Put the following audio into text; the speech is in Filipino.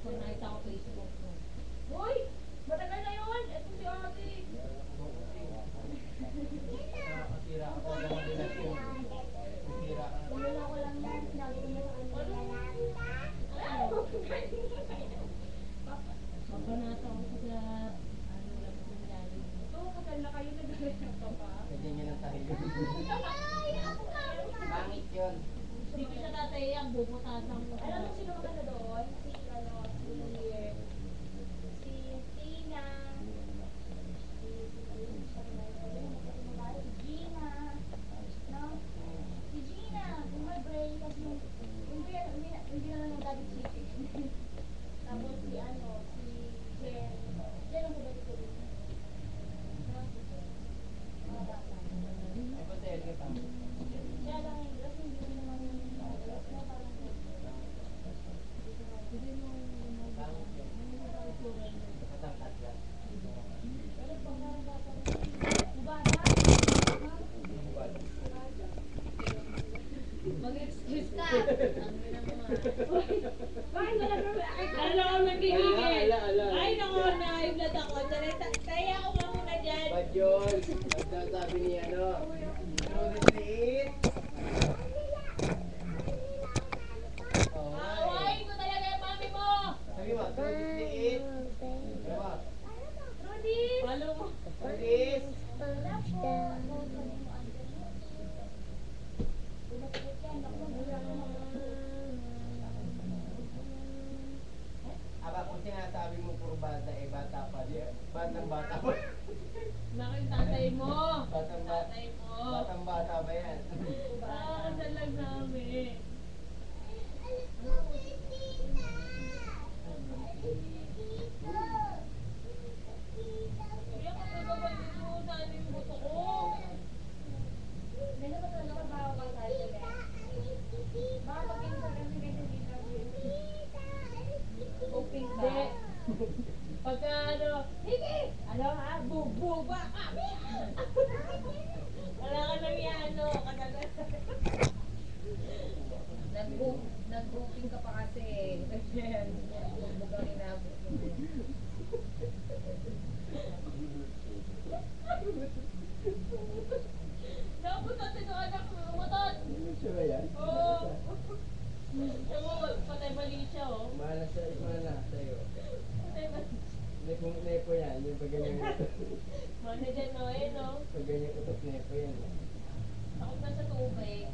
Kung nakita ko Facebook mo. Uy! Matagal na yun! Ito si ate. Nakakasira ka talaga ng relasyon. Nasira ka na. Wala ko lang yan. Sinabi ko na sa kanya. Mapanata ako sa ano lang ng lalim. Ito, kasal na kayo nag-relasyon pa pa. Ganyan niya ng tayo. Pangit yun. Hindi ko siya tatayang, bubutasan ko. Alam mo sino maganda doon? Si Tina. Si Gina. No? Si Gina. Bumabray kasi hindi na lang David Chicken. Tapos si Jen. Jen ang mabalik ko rin. No? Mga bata. Ay, pati, ka pa. Kaya lang yung dress, hindi mo naman yung dress na parang Hindi mo Pangit yun. Matangkad ka. pero pag bata ubada. mag-excuse ka. Bakit wala naman? Ano ako nagigigil? Ala. Ay, naku, na-hiblat ako. Kaya ako nga muna dyan. Ba't yun? Nagsasabi ni ano? Notice liit. Awain ko talaga yung mami mo. Sabi mo, notice liit. Diba? Rodis! Follow mo. Notice. Wala po. Umatakot yan. Ako, wala ko Aba, kung sinasabi mo puro bata, eh bata pa. Batang bata pa. Bakit tatay mo? Batang Tatay mo. bata ba yan? Kasal lang namin. Kaya kapag kapag dito, saan yung buto ko? Meron ba talaga bago ka sa atin eh? Baka pag-insa kasi ganyan dito. Open ka. Pagka ano, sige! Ano ha? Buba kami! Wala ka nang ano, kagagal. Nag-booking ka pa kasi. Bugang inabot mo. Dapat natin yung anak mo, umutot! Siya ba yan? Oo! Siya mo, patay mali siya oh. Mahal na sa'yo. Patay mali. Nepo yan, yung pag ganyan utot. Mana dyan no, eh no? Pag ganyan utot, nepo yan. Takot na sa tubig.